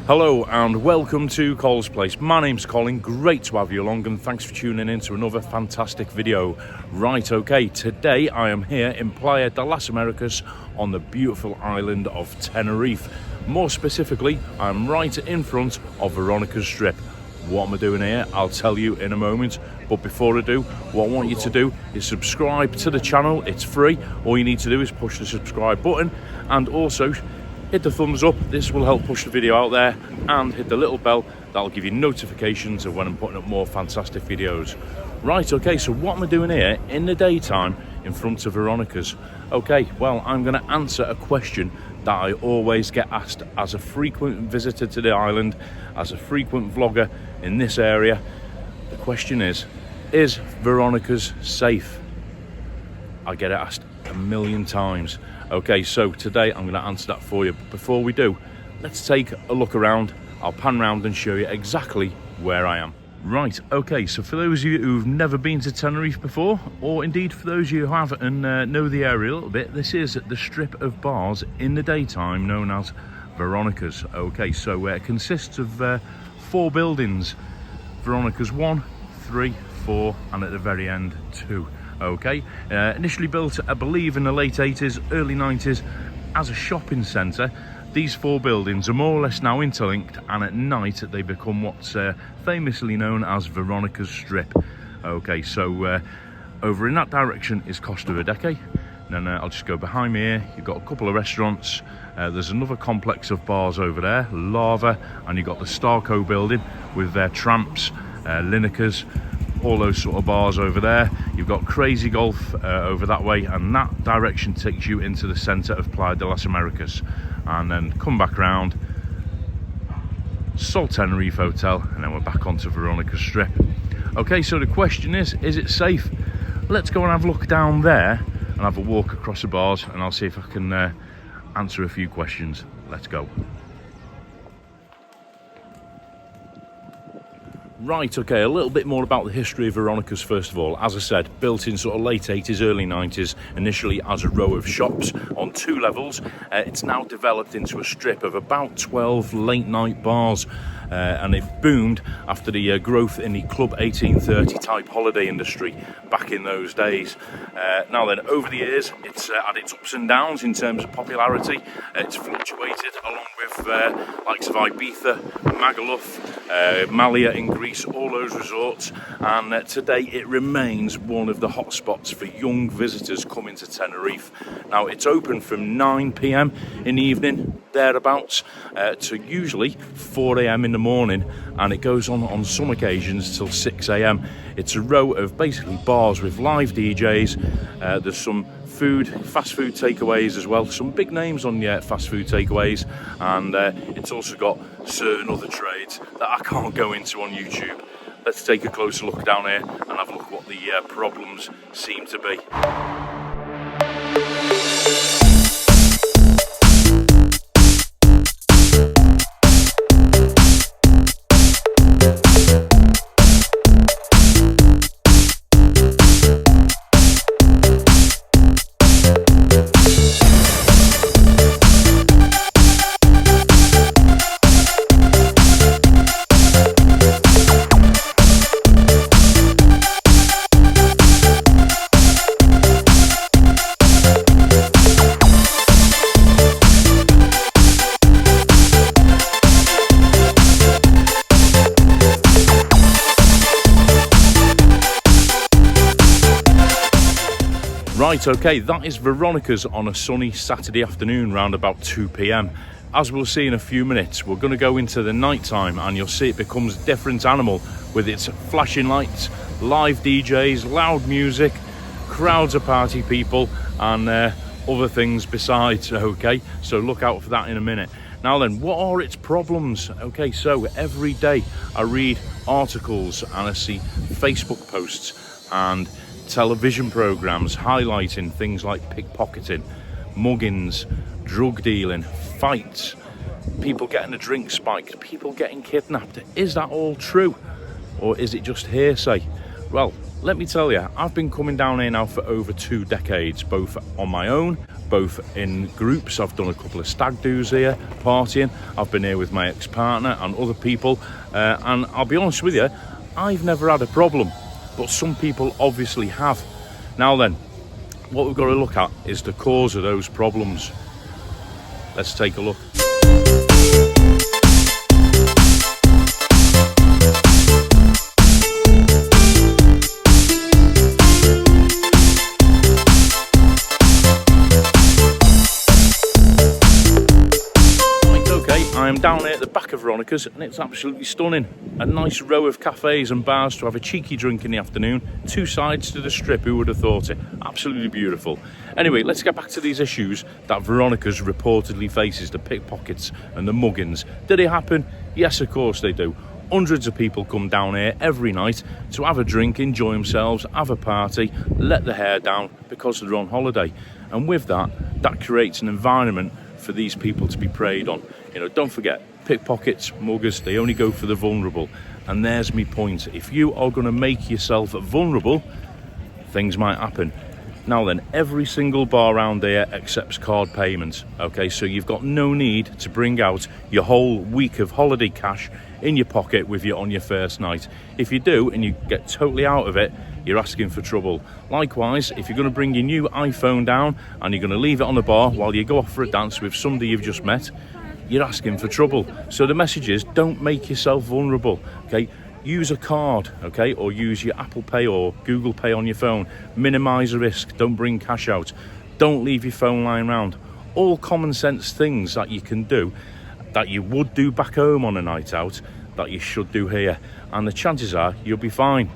Hello and welcome to Cole's Place. My name's Colin, great to have you along and thanks for tuning in to another fantastic video. Right, okay, today I am here in Playa De Las Americas on the beautiful island of Tenerife. More specifically, I'm right in front of Veronicas Strip. What am I doing here? I'll tell you in a moment. But before I do, what I want you to do is subscribe to the channel. It's free. All you need to do is push the subscribe button and also hit the thumbs up. This will help push the video out there, and hit the little bell. That'll give you notifications of when I'm putting up more fantastic videos. Right, okay, so what am I doing here in the daytime in front of Veronica's? Okay, well, I'm going to answer a question that I always get asked as a frequent visitor to the island, as a frequent vlogger in this area. The question is Veronica's safe? I get it asked a million times. Okay, so today I'm going to answer that for you. But before we do, let's take a look around. I'll pan round and show you exactly where I am. Right, okay, so for those of you who've never been to Tenerife before, or indeed for those of you who have and know the area a little bit, this is the strip of bars in the daytime known as Veronica's. Okay, so it consists of 4 buildings. Veronica's 1, 3, 4, and at the very end 2. Okay, initially built, I believe, in the late 80s, early 90s as a shopping centre. These 4 buildings are more or less now interlinked, and at night they become what's famously known as Veronicas Strip. Okay, so over in that direction is Costa Verde. Then I'll just go behind me here. You've got a couple of restaurants. There's another complex of bars over there, Lava, and you've got the Starco building with their tramps, Linacres, all those sort of bars over there. You've got Crazy Golf over that way, and that direction takes you into the centre of Playa De Las Americas, and then come back round Sol Tenerife Hotel, and then we're back onto Veronicas Strip. Okay, so the question is it safe? Let's go and have a look down there and have a walk across the bars, and I'll see if I can answer a few questions. Let's go. Right, okay, a little bit more about the history of Veronica's first of all. As I said, built in sort of late 80s, early 90s, initially as a row of shops on 2 levels. It's now developed into a strip of about 12 late night bars. And it boomed after the growth in the Club 1830 type holiday industry back in those days. Now then, over the years, it's had its ups and downs in terms of popularity. It's fluctuated along with likes of Ibiza, Magaluf, Malia in Greece, all those resorts. And today it remains one of the hot spots for young visitors coming to Tenerife. Now it's open from 9 p.m. in the evening, thereabouts, to usually 4 a.m. in the morning, and it goes on some occasions till 6 a.m. It's a row of basically bars with live DJs. There's some fast food takeaways as well, some big names on the fast food takeaways, and it's also got certain other trades that I can't go into on YouTube. Let's take a closer look down here and have a look what the problems seem to be. Right, okay, that is Veronica's on a sunny Saturday afternoon round about 2 p.m. As we'll see in a few minutes, we're going to go into the night time, and you'll see it becomes a different animal with its flashing lights, live DJs, loud music, crowds of party people, and other things besides. Okay, so look out for that in a minute. Now then, what are its problems? Okay, so every day I read articles and I see Facebook posts and television programs highlighting things like pickpocketing, muggings, drug dealing, fights, people getting a drink spiked, people getting kidnapped. Is that all true, or is it just hearsay? Well, Let me tell you, I've been coming down here now for over 2 decades, both on my own, both in groups. I've done a couple of stag do's here, partying. I've been here with my ex-partner and other people, and I'll be honest with you, I've never had a problem, but some people obviously have. Now then, what we've got to look at is the cause of those problems. Let's take a look. I am down here at the back of Veronica's and it's absolutely stunning. A nice row of cafes and bars to have a cheeky drink in the afternoon. 2 sides to the strip, who would have thought it? Absolutely beautiful. Anyway, let's get back to these issues that Veronica's reportedly faces, the pickpockets and the muggings. Do they happen? Yes, of course they do. Hundreds of people come down here every night to have a drink, enjoy themselves, have a party, let the hair down because they're on holiday. And with that, that creates an environment for these people to be preyed on. You know, don't forget, pickpockets, muggers, they only go for the vulnerable. And there's my point. If you are going to make yourself vulnerable, things might happen. Now then, every single bar around here accepts card payments. Okay, so you've got no need to bring out your whole week of holiday cash in your pocket with you on your first night. If you do and you get totally out of it, you're asking for trouble. Likewise, if you're going to bring your new iPhone down and you're going to leave it on the bar while you go off for a dance with somebody you've just met, you're asking for trouble. So the message is, don't make yourself vulnerable, okay? Use a card, okay, or use your Apple Pay or Google Pay on your phone. Minimise the risk. Don't bring cash out. Don't leave your phone lying around. All common sense things that you can do, that you would do back home on a night out, that you should do here. And the chances are you'll be fine.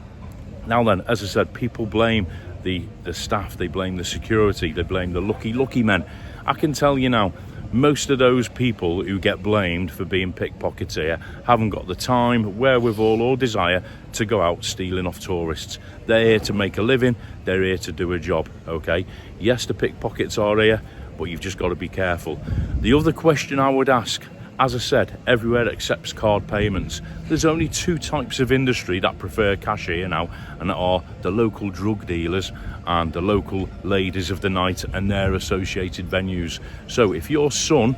Now then, as I said, people blame the staff, they blame the security, they blame the lucky men. I can tell you now, most of those people who get blamed for being pickpockets here haven't got the time, wherewithal or desire to go out stealing off tourists. They're here to make a living, they're here to do a job, okay? Yes, the pickpockets are here, but you've just got to be careful. The other question I would ask, as I said, everywhere accepts card payments. There's only 2 types of industry that prefer cash here now, and that are the local drug dealers and the local ladies of the night and their associated venues. So if your son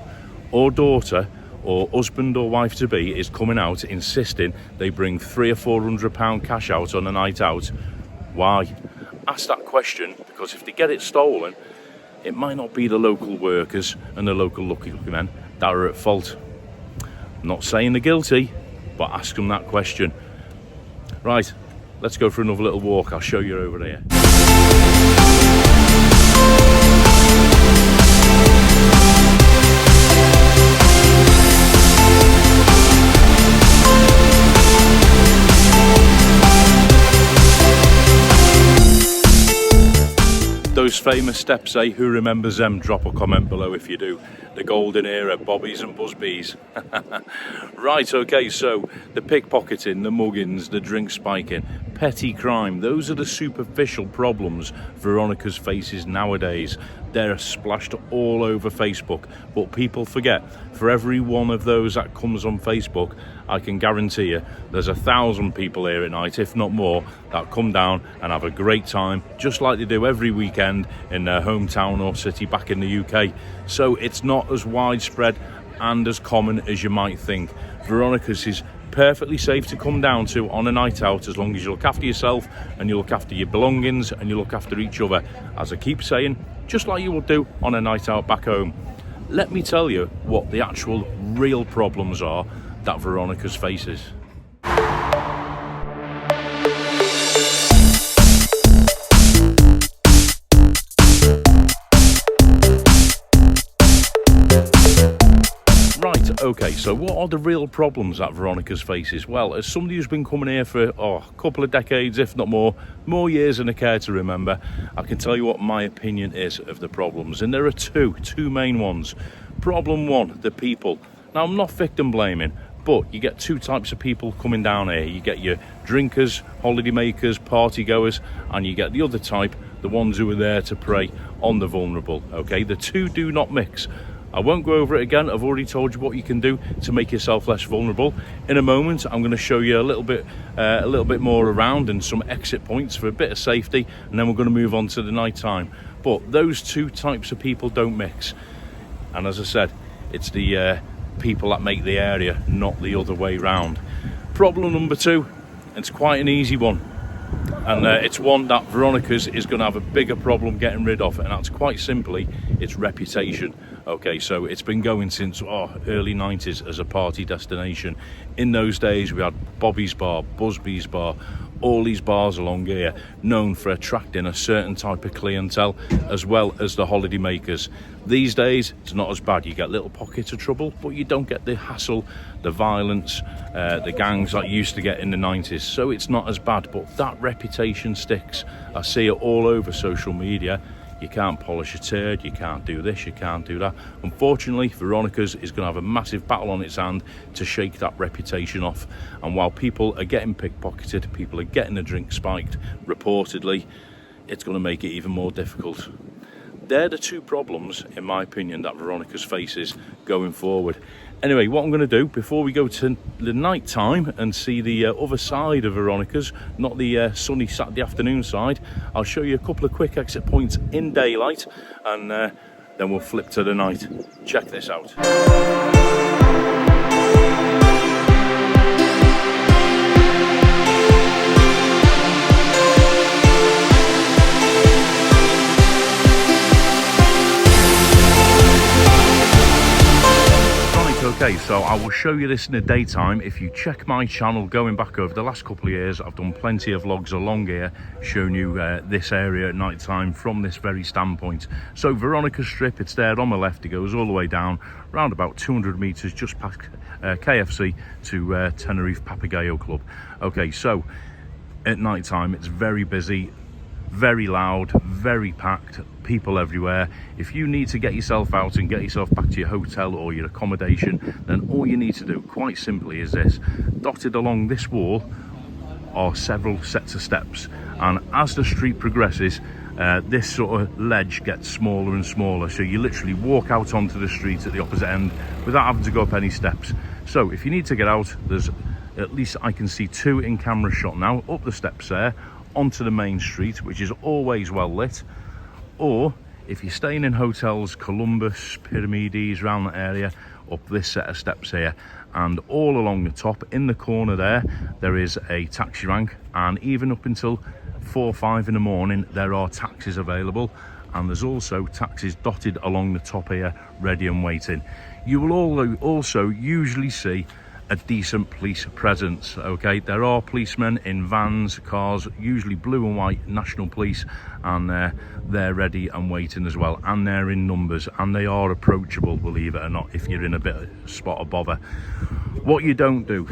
or daughter or husband or wife to be is coming out insisting they bring £300 or £400 cash out on a night out, why? Ask that question, because if they get it stolen, it might not be the local workers and the local lucky men that are at fault. I'm not saying they're guilty, but ask them that question. Right, let's go for another little walk. I'll show you over here. Those famous steps, eh? Who remembers them? Drop a comment below if you do. The golden era, bobbies and busbees. Right, okay, so the pickpocketing, the muggings, the drink spiking, petty crime, those are the superficial problems Veronica's faces nowadays. They're splashed all over Facebook, but people forget, for every one of those that comes on Facebook, I can guarantee you there's 1,000 people here at night, if not more, that come down and have a great time, just like they do every weekend in their hometown or city back in the UK. So it's not as widespread and as common as you might think. Veronica's is perfectly safe to come down to on a night out, as long as you look after yourself and you look after your belongings and you look after each other, as I keep saying, just like you would do on a night out back home. Let me tell you what the actual real problems are that Veronica's faces. Okay, so what are the real problems that Veronica's faces? Well, as somebody who's been coming here for a couple of decades, if not more years than I care to remember, I can tell you what my opinion is of the problems. And there are two main ones. Problem one, the people. Now, I'm not victim blaming, but you get 2 types of people coming down here. You get your drinkers, holiday makers, party goers, and you get the other type, the ones who are there to prey on the vulnerable. Okay, the two do not mix. I won't go over it again. I've already told you what you can do to make yourself less vulnerable. In a moment, I'm going to show you a little bit more around and some exit points for a bit of safety, and then we're going to move on to the night time. But those two types of people don't mix. And as I said, it's the people that make the area, not the other way round. Problem number two, it's quite an easy one. And it's one that Veronica's is going to have a bigger problem getting rid of, and that's quite simply its reputation. Okay, so it's been going since early 90s as a party destination. In those days, we had Bobby's Bar, Busby's Bar, all these bars along here, known for attracting a certain type of clientele, as well as the holiday makers. These days, it's not as bad. You get little pockets of trouble, but you don't get the hassle, the violence, the gangs that you used to get in the 90s. So it's not as bad, but that reputation sticks. I see it all over social media. You can't polish a turd, you can't do this, you can't do that. Unfortunately, Veronica's is going to have a massive battle on its hand to shake that reputation off. And while people are getting pickpocketed, people are getting the drink spiked, reportedly, it's going to make it even more difficult. They're the two problems, in my opinion, that Veronica's faces going forward. Anyway, what I'm going to do before we go to the night time and see the other side of Veronica's, not the sunny Saturday afternoon side, I'll show you a couple of quick exit points in daylight, and then we'll flip to the night. Check this out. Okay, so I will show you this in the daytime. If you check my channel going back over the last couple of years, I've done plenty of vlogs along here showing you this area at night time from this very standpoint. So Veronicas Strip, it's there on the left. It goes all the way down around about 200 meters just past KFC to Tenerife Papagayo Club. Okay, so at night time it's very busy, very loud, very packed, people everywhere. If you need to get yourself out and get yourself back to your hotel or your accommodation, then all you need to do, quite simply, is this. Dotted along this wall are several sets of steps, and as the street progresses, this sort of ledge gets smaller and smaller, so you literally walk out onto the street at the opposite end without having to go up any steps. So if you need to get out, there's at least, I can see two in camera shot now, up the steps there onto the main street, which is always well lit. Or if you're staying in hotels, Columbus, Pyramides, around that area, up this set of steps here, and all along the top in the corner there is a taxi rank, and even up until 4 or 5 in the morning there are taxis available, and there's also taxis dotted along the top here ready and waiting. You will also usually see a decent police presence. Okay, there are policemen in vans, cars, usually blue and white national police, and they're ready and waiting as well, and they're in numbers, and they are approachable, believe it or not, if you're in a bit of spot of bother. What you don't do,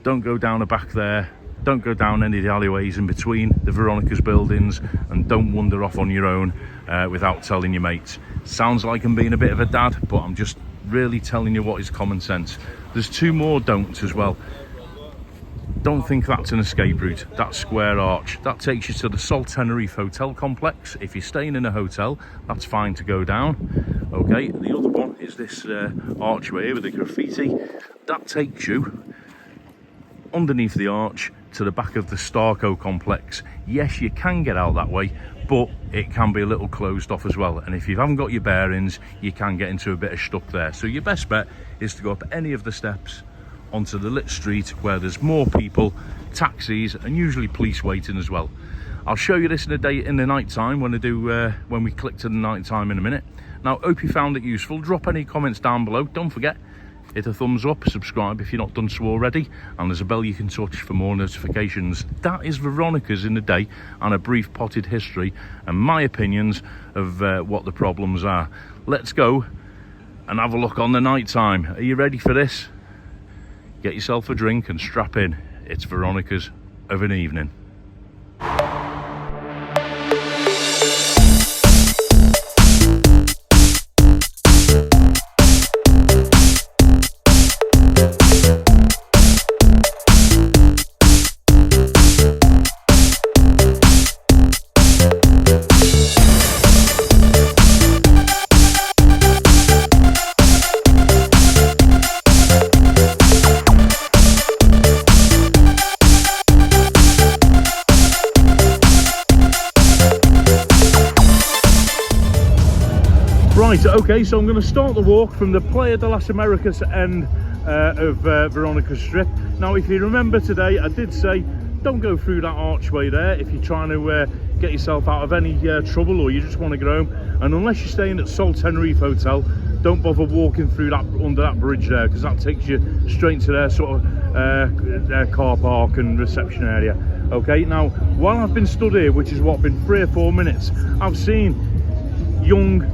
don't go down the back there, don't go down any of the alleyways in between the Veronica's buildings, and don't wander off on your own without telling your mates. Sounds like I'm being a bit of a dad, but I'm just really telling you what is common sense. There's two more don'ts as well. Don't think that's an escape route. That square arch, that takes you to the Sol Tenerife hotel complex. If you're staying in a hotel, that's fine to go down. Okay, the other one is this archway here with the graffiti. That takes you underneath the arch to the back of the Starco complex. Yes, you can get out that way, but it can be a little closed off as well, and if you haven't got your bearings, you can get into a bit of stuck there. So your best bet is to go up any of the steps onto the lit street where there's more people, taxis, and usually police waiting as well. I'll show you this in the night time when we click to the night time in a minute. Now, hope you found it useful. Drop any comments down below. Don't forget, hit a thumbs up, subscribe if you're not done so already, and there's a bell you can touch for more notifications. That is Veronica's in the day, and a brief potted history and my opinions of what the problems are. Let's go and have a look on the night time. Are you ready for this? Get yourself a drink and strap in. It's Veronica's of an evening. Right, okay, so I'm going to start the walk from the Playa De Las Americas end of Veronicas Strip. Now, if you remember today, I did say don't go through that archway there if you're trying to get yourself out of any trouble, or you just want to get home. And unless you're staying at Tenerife Hotel, don't bother walking through that under that bridge there, because that takes you straight to their sort of their car park and reception area. Okay, now while I've been stood here, which is what, been 3 or 4 minutes, I've seen young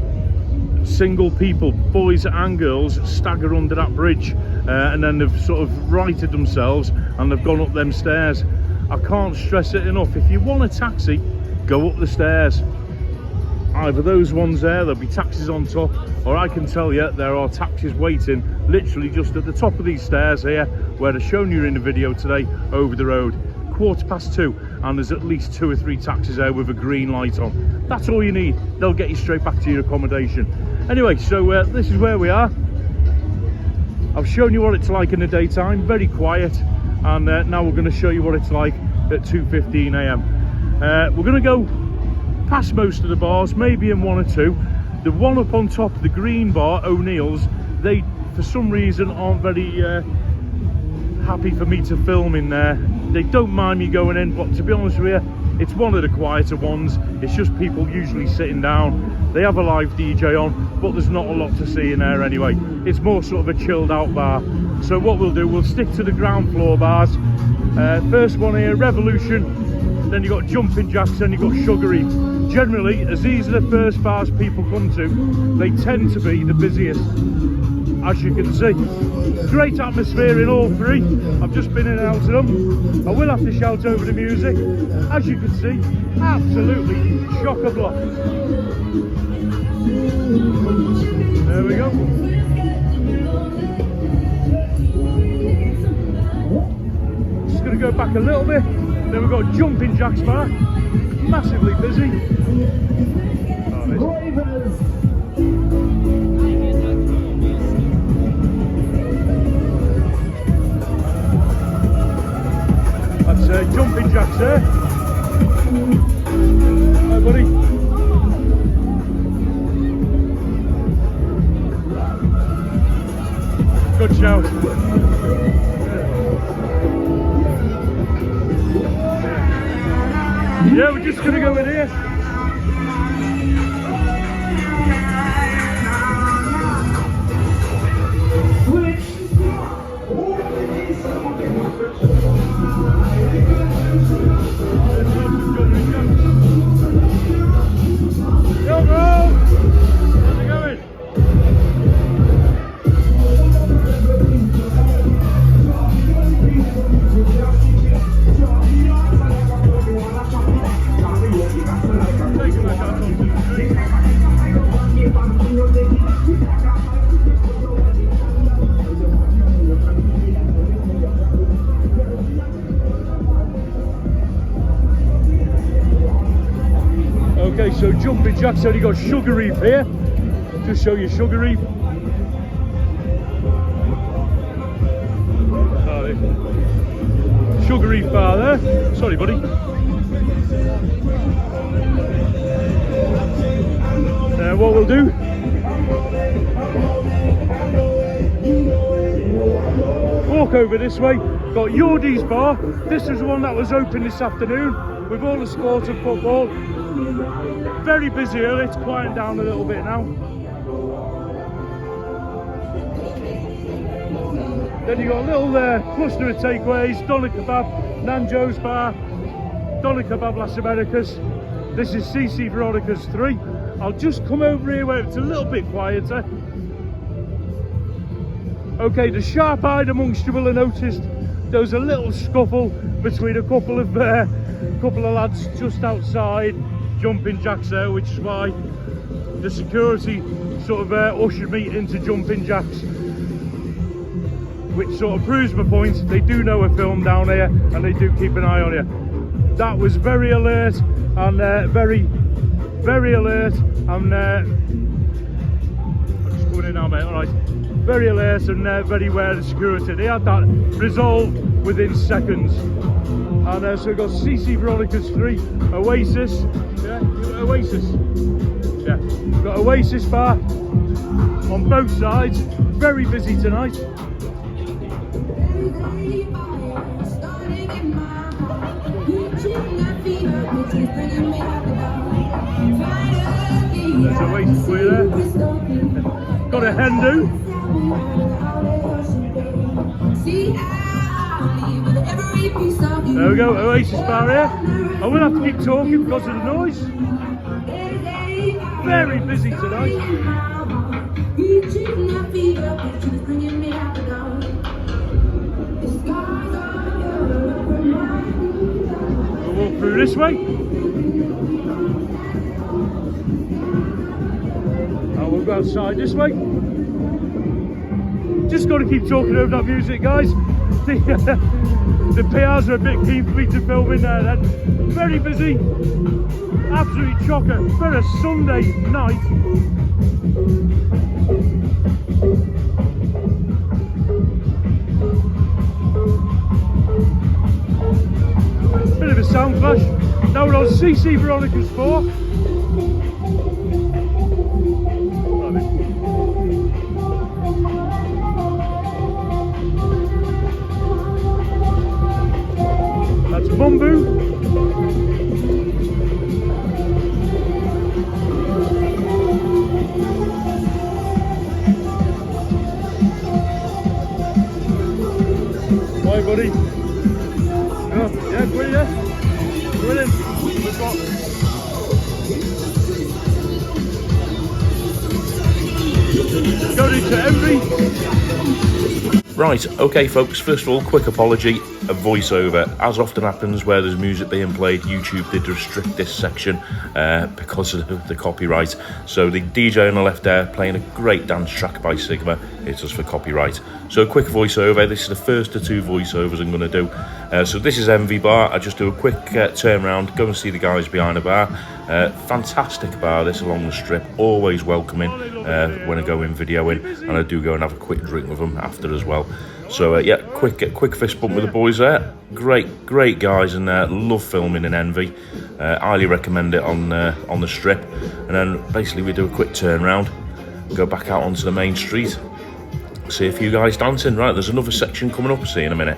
single people, boys and girls, stagger under that bridge, and then they've sort of righted themselves and they've gone up them stairs. I can't stress it enough, if you want a taxi, go up the stairs. Either those ones there, there'll be taxis on top, or I can tell you there are taxis waiting literally just at the top of these stairs here, where they're showing you in the video today, over the road. 2:15, and there's at least 2 or 3 taxis there with a green light on. That's all you need. They'll get you straight back to your accommodation. Anyway, so this is where we are. I've shown you what it's like in the daytime, very quiet, and now we're going to show you what it's like at 2:15 AM. We're going to go past most of the bars, maybe in 1 or 2. The one up on top, the green bar, O'Neill's, they for some reason aren't very happy for me to film in there. They don't mind me going in, but to be honest with you, it's one of the quieter ones. It's just people usually sitting down. They have a live DJ on, but there's not a lot to see in there anyway. It's more sort of a chilled out bar. So what we'll do, we'll stick to the ground floor bars. First one here, Revolution, then you've got Jumping Jacks, then you've got Sugar Reef. Generally, as these are the first bars people come to, they tend to be the busiest, as you can see. Great atmosphere in all 3. I've just been in and out of them. I will have to shout over the music. As you can see, absolutely chock-a-block. There we go. Just going to go back a little bit. Then we've got Jumping Jacks bar, massively busy. That's Jumping Jacks there. Hi buddy. Good shout. Yeah, we're just going to go in here. Yo, bro! How's it going? Okay, so Jumping Jacks only got Sugar Reef here. Just show you Sugar Reef. Sugar Reef bar there. Sorry, buddy. What we'll do, walk over this way. Got Yordi's bar. This is the one that was open this afternoon with all the sports and football. Very busy early. It's quieting down a little bit now. Then you got a little cluster of takeaways. Doner Kebab, Nanjo's bar, Doner Kebab Las Americas. This is CC Veronicas 3. I'll just come over here where it's a little bit quieter. Okay, the sharp-eyed amongst you will have noticed there was a little scuffle between a couple of lads just outside Jumping Jacks there, which is why the security sort of ushered me into Jumping Jacks, which sort of proves my point. They do know a film down here and they do keep an eye on you. That was very alert and very alert and I'm just going in now, mate. All right, very alert and very aware of the security. They had that resolved within seconds. And so we've got CC Veronicas 3, Oasis, yeah, Oasis. Yeah, we've got Oasis Bar on both sides, very busy tonight. There's Oasis for you there. Got a Hindu. There we go, Oasis Bar here. I will have to keep talking because of the noise. Very busy tonight. We'll walk through this way. And we'll go outside this way. Just got to keep talking over that music, guys. The PRs are a bit keen for me to film in there then. Very busy. Absolutely chocker for a Sunday night. Bit of a sound clash. Now we're on CC Veronicas 4. That's Bamboo. Hi buddy. Oh, yeah, go in there. Go in. Let's go. Go into Envy. Right, okay folks, first of all, quick apology, a voiceover. As often happens where there's music being played, YouTube did restrict this section because of the copyright. So the DJ on the left there playing a great dance track by Sigma, it's us for copyright. So a quick voiceover, this is the first of two voiceovers I'm going to do. So this is Envy Bar, I just do a quick turn around, go and see the guys behind the bar. Fantastic bar this along the strip, always welcoming when I go in videoing, and I do go and have a quick drink with them after as well. So yeah, quick fist bump with the boys there. Great guys, and love filming in Envy. Highly recommend it on the strip. And then basically we do a quick turn round, go back out onto the main street, see a few guys dancing. Right, there's another section coming up, see you in a minute.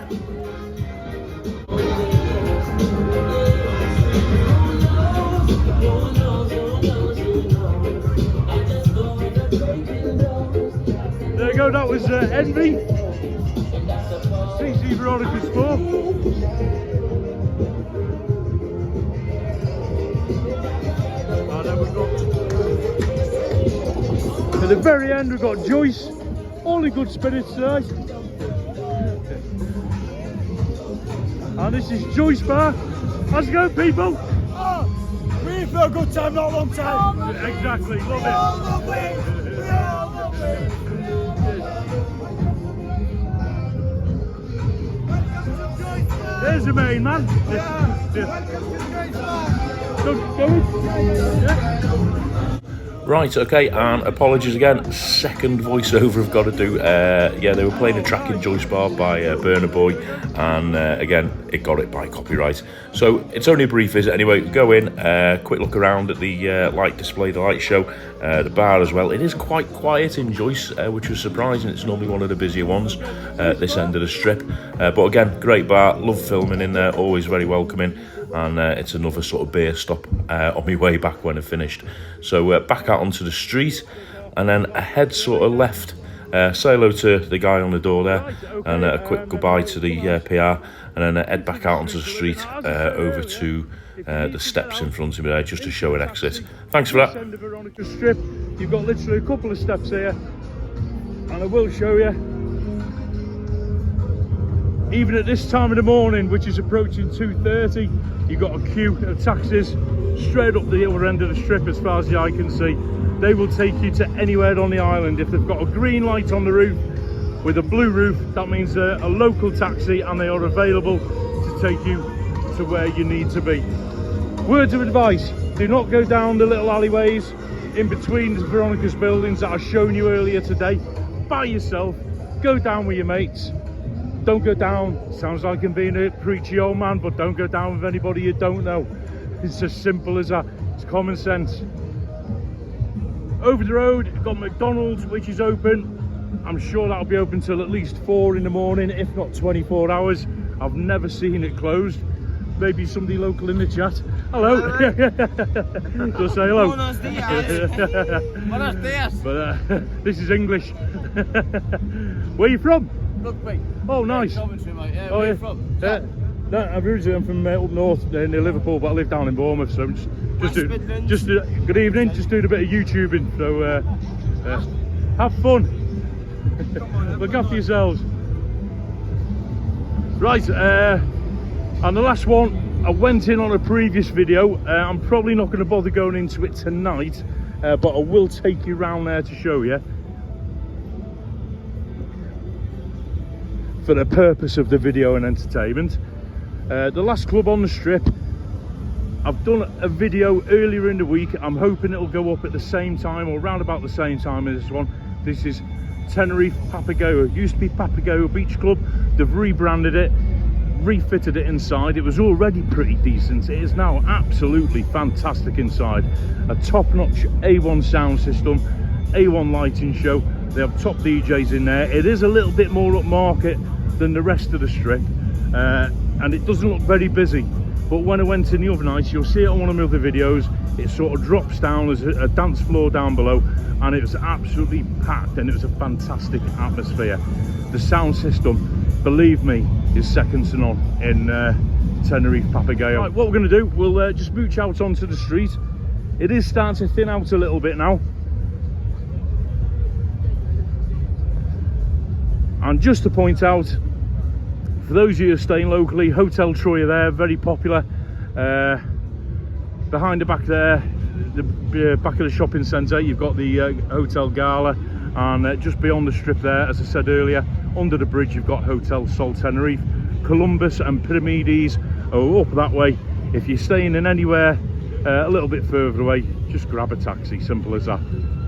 There you go, that was Envy. CC Veronicas 4. And then we've got, at the very end we've got Joyce, all in good spirits tonight. And this is Joyce Bar. How's it going, people? Oh, really for a good time, not a long time. Oh, exactly, love it. There's the main man. Right, okay, and apologies again, second voiceover I've got to do. Yeah, they were playing a track in Joyce Bar by Burna Boy, and again, it got it by copyright. So it's only a brief visit anyway. Go in, quick look around at the light display, the light show, the bar as well. It is quite quiet in Joyce, which was surprising. It's normally one of the busier ones this end of the strip. But again, great bar, love filming in there, always very welcoming. And it's another sort of beer stop on my way back when I finished. So back out onto the street, and then ahead sort of left. Say hello to the guy on the door there, and a quick goodbye to the PR, and then head back out onto the street over to the steps in front of me there, just to show an exit. Thanks for that. The Veronicas Strip, you've got literally a couple of steps here, and I will show you. Even at this time of the morning, which is approaching 2:30, you've got a queue of taxis straight up the other end of the strip as far as the eye can see. They will take you to anywhere on the island. If they've got a green light on the roof with a blue roof, that means they're a local taxi and they are available to take you to where you need to be. Words of advice, do not go down the little alleyways in between the Veronicas buildings that I've shown you earlier today by yourself. Go down with your mates. Don't go down, sounds like I'm being a preachy old man, but don't go down with anybody you don't know. It's as simple as that. It's common sense. over the road, you've got McDonald's, which is open. I'm sure that'll be open till at least 4 in the morning, if not 24 hours. I've never seen it closed. Maybe somebody local in the chat. Hello. Just say hello. Buenos dias. Buenos dias. But this is English. Where are you from? Rugby. Oh, nice. Coventry, mate. Yeah, Oh, where yeah. you from? No, I'm originally from up north near Liverpool, but I live down in Bournemouth, so I'm good evening. Just doing a bit of YouTubing. So have fun. Look after yourselves. Right, and the last one, I went in on a previous video. I'm probably not going to bother going into it tonight, but I will take you round there to show you. For the purpose of the video and entertainment. The last club on the strip, I've done a video earlier in the week. I'm hoping it'll go up at the same time or around about the same time as this one. This is Tenerife Papagayo. It used to be Papagayo Beach Club. They've rebranded it, refitted it inside. It was already pretty decent. It is now absolutely fantastic inside. A top-notch A1 sound system, A1 lighting show. They have top DJs in there. It is a little bit more upmarket than the rest of the strip, and it doesn't look very busy. But when I went in the other night, you'll see it on one of my other videos, it sort of drops down as a dance floor down below, and it was absolutely packed, and it was a fantastic atmosphere. The sound system, believe me, is second to none in Tenerife Papagayo. Right, what we're going to do, we'll just mooch out onto the street. It is starting to thin out a little bit now. And just to point out, for those of you who are staying locally, Hotel Troya there, very popular. Behind the back there, the back of the shopping centre, you've got the Hotel Gala, and just beyond the strip there, as I said earlier, under the bridge you've got Hotel Sol Tenerife. Columbus and Pyramides are up that way. If you're staying in anywhere a little bit further away, just grab a taxi, simple as that.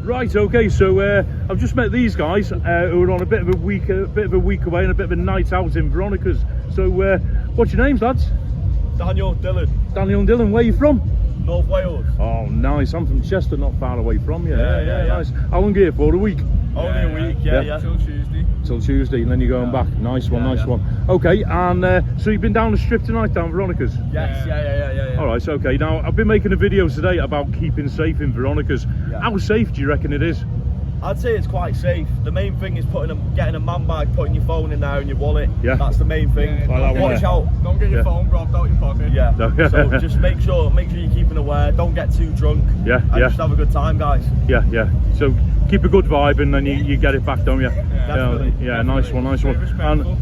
Right, okay, so I've just met these guys who are on a bit of a week away and a bit of a night out in Veronicas. So what's your names, lads? Daniel, Dylan. Daniel and Dylan. Where are you from? North Wales. Oh, nice. I'm from Chester, not far away from you. Yeah. Nice. How long are you here for? A week? Only a week, yeah. Till Tuesday. Till Tuesday, and then you're going back. Nice one, nice one. Okay, and so you've been down the strip tonight, down Veronicas? Yes, yeah. All right, okay. Now, I've been making a video today about keeping safe in Veronicas. Yeah. How safe do you reckon it is? I'd say it's quite safe. The main thing is getting a man bag, putting your phone in there and your wallet. Yeah. That's the main thing. Yeah, Watch out. Don't get your phone grabbed out your pocket. Yeah. No. So just make sure you're keeping aware. Don't get too drunk. Yeah. Just have a good time, guys. Yeah. So keep a good vibe, and then you get it back, don't you? Definitely. Yeah. Nice one. And respectful.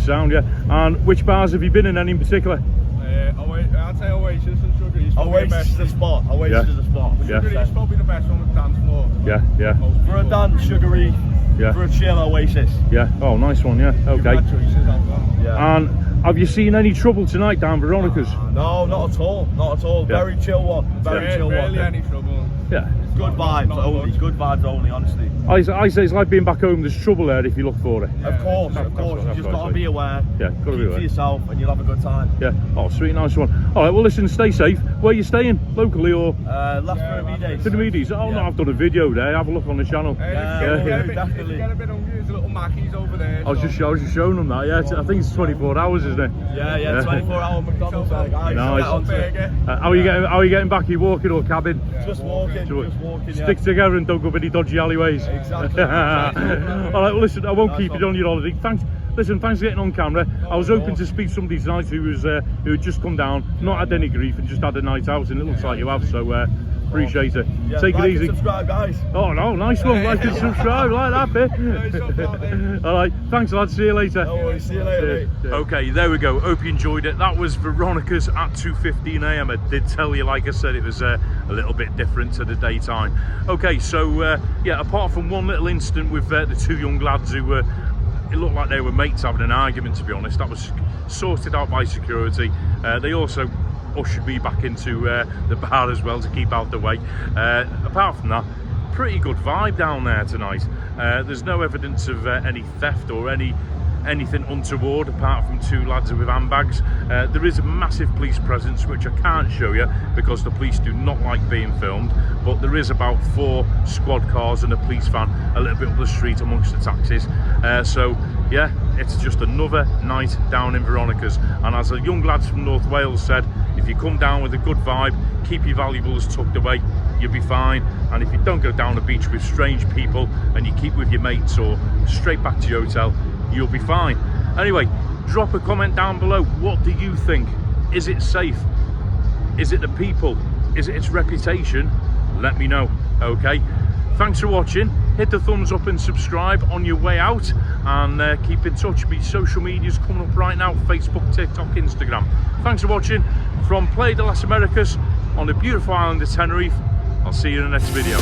sound. Yeah. And which bars have you been in? Any in particular? I'd say Oasis and Sugar East. Oasis is the spot. Oasis is the spot. Yeah. Sugar East probably the best one with the dance floor. Yeah. For a dance, Sugar East. Yeah. For a chill, Oasis. Yeah. Oh, nice one. Yeah. Okay. Good choices out there. Yeah. And have you seen any trouble tonight down Veronicas? No, not at all. Not at all. Yeah. Very chill one. Very chill Barely one. any trouble. Yeah. Good vibes only. Good vibes only, honestly. I say it's like being back home. There's trouble there if you look for it. Of course. That's You what just I got to say. be aware. Yeah, gotta be Keep aware. to yourself and you'll have a good time. Yeah. Oh, sweet, nice one. All right. Well, listen, stay safe. Where are you staying? Locally or? Last Pyramides. Pyramides. Oh no, I've done a video there. Have a look on the channel. Yeah, definitely. If you get a bit hungry, there's a little Mackey's over there. I was just showing them that. Yeah, I think it's 24 hours, isn't it? Yeah, 24-hour McDonald's. Guys, Nice. get onto it. How are you getting back? Are you walking or cabin? Just walking. Yeah. Stick together and don't go any dodgy alleyways. Exactly. All right. Well, listen, I won't keep you on your holiday. Thanks for getting on camera. I was hoping to speak to somebody tonight who had just come down, not had any grief, and just had a night out, and it looks like you have. So appreciate it. Yeah, Take like it easy. And subscribe, guys. Oh no, nice one. Like and subscribe, like that bit. All right, thanks lads. See you later. No worries. See you later. mate. Okay, there we go. Hope you enjoyed it. That was Veronicas at 2:15 AM. I did tell you, like I said, it was a little bit different to the daytime. Okay, so yeah, apart from one little incident with the two young lads who were, it looked like they were mates having an argument, to be honest. That was sorted out by security. They also ushered me back into the bar as well to keep out the way. Apart from that, pretty good vibe down there tonight. There's no evidence of any theft or any anything untoward apart from 2 lads with handbags. There is a massive police presence which I can't show you because the police do not like being filmed, but there is about 4 squad cars and a police van a little bit up the street amongst the taxis. So yeah, it's just another night down in Veronicas, and as the young lads from North Wales said, if you come down with a good vibe, keep your valuables tucked away, you'll be fine. And if you don't go down the beach with strange people and you keep with your mates or straight back to your hotel, you'll be fine. Anyway, drop a comment down below. What do you think? Is it safe? Is it the people? Is it its reputation? Let me know. Okay, thanks for watching. Hit the thumbs up and subscribe on your way out, and keep in touch. My social media's coming up right now: Facebook, TikTok, Instagram. Thanks for watching from Playa De Las Americas on the beautiful island of Tenerife. I'll see you in the next video.